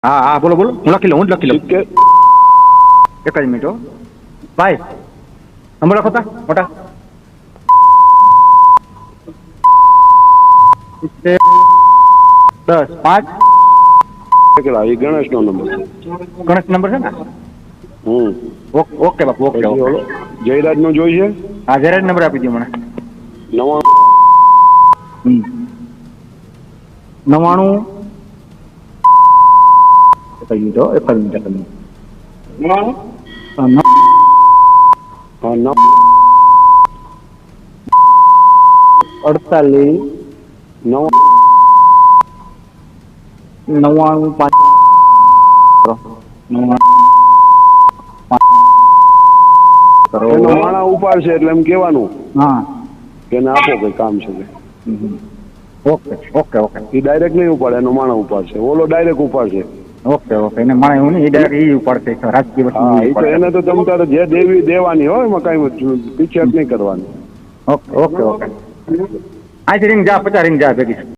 હા હા બોલો બોલો, હું લખી લઉં, હું જ લખી લઉં. કે એક જ મિનિટ હો ભાઈ, નંબર લખો તા મોટા. 10 5. કેટલા એ ગણેશ નો નંબર છે. ગણેશ નંબર છે ને? ઓકે બાપુ, ઓકે પછી ઓકે. ઓલો જયરાજ નો જોઈ છે. હા જરા નંબર આપી દો મને. 99. એક જ મિનિટ હો, એક જ મિનિટ. હા 48 9 99 5. એનો માણા ઉપાડશે એટલે એમ કેવાનું હા કે એને આપો કઈ કામ છે કે. ઓકે ઓકે ઓકે એ ડાયરેક્ટ નહીં ઉપાડે, એનો માણા ઉપાડશે. ઓલો ડાયરેક્ટ ઉપાડશે. Okay okay. એને માણે એવું નહીં, એ ડાયરેક્ટ એ ઉપાડશે રાજકીય વસ્તુ હા એ તો ઉપાડશે. એને તો તમ તારે જે દેવી દેવાની હોય એમાં કઈ પીછેહટ નહીં કરવાની. Okay okay okay. અહીંથી રિંગ જા, 50 રિંગ જા ભેગી.